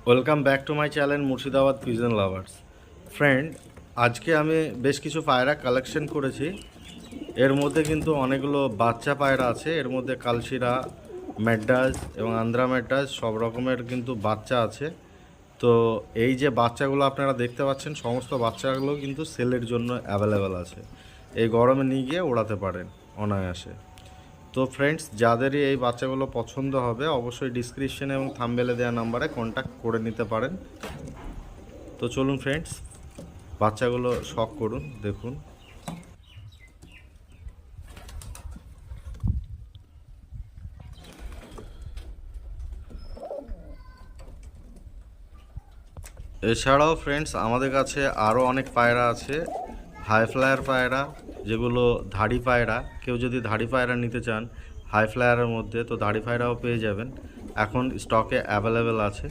Welcome back to my channel Murshidabad pigeon lovers. Friend, আজকে আমি বেশ কিছু পায়রা কালেকশন করেছি। এর মধ্যে কিন্তু অনেকগুলো বাচ্চা পায়রা আছে। এর মধ্যে কালশিরা, ম্যাড্রাস এবং আন্ধ্রা ম্যাড্রাস সব রকমের কিন্তু বাচ্চা আছে। তো এই যে বাচ্চাগুলো আপনারা দেখতে পাচ্ছেন, সমস্ত বাচ্চাগুলো কিন্তু সেলের জন্য অ্যাভেলেবেল আছে। এই গরমে নিয়ে গিয়ে ওড়াতে পারেন অনায়াসে। তো ফ্রেন্ডস, যাদেরই এই বাচ্চাগুলো পছন্দ হবে অবশ্যই ডিসক্রিপশনে এবং থাম্বনেলে দেওয়া নাম্বারে কন্ট্যাক্ট করে নিতে পারেন। তো চলুন ফ্রেন্ডস, বাচ্চাগুলো শখ করুন, দেখুন। এছাড়াও ফ্রেন্ডস, আমাদের কাছে আরও অনেক পায়রা আছে, হাই ফ্লায়ার পায়রা, যেগুলো ধাড়ি পায়রা। কেউ যদি ধাড়ি পায়রা নিতে চান হাই ফ্লায়ারের মধ্যে, তো ধাড়ি পায়রাও পেয়ে যাবেন। এখন স্টকে অ্যাভেলেবেল আছে।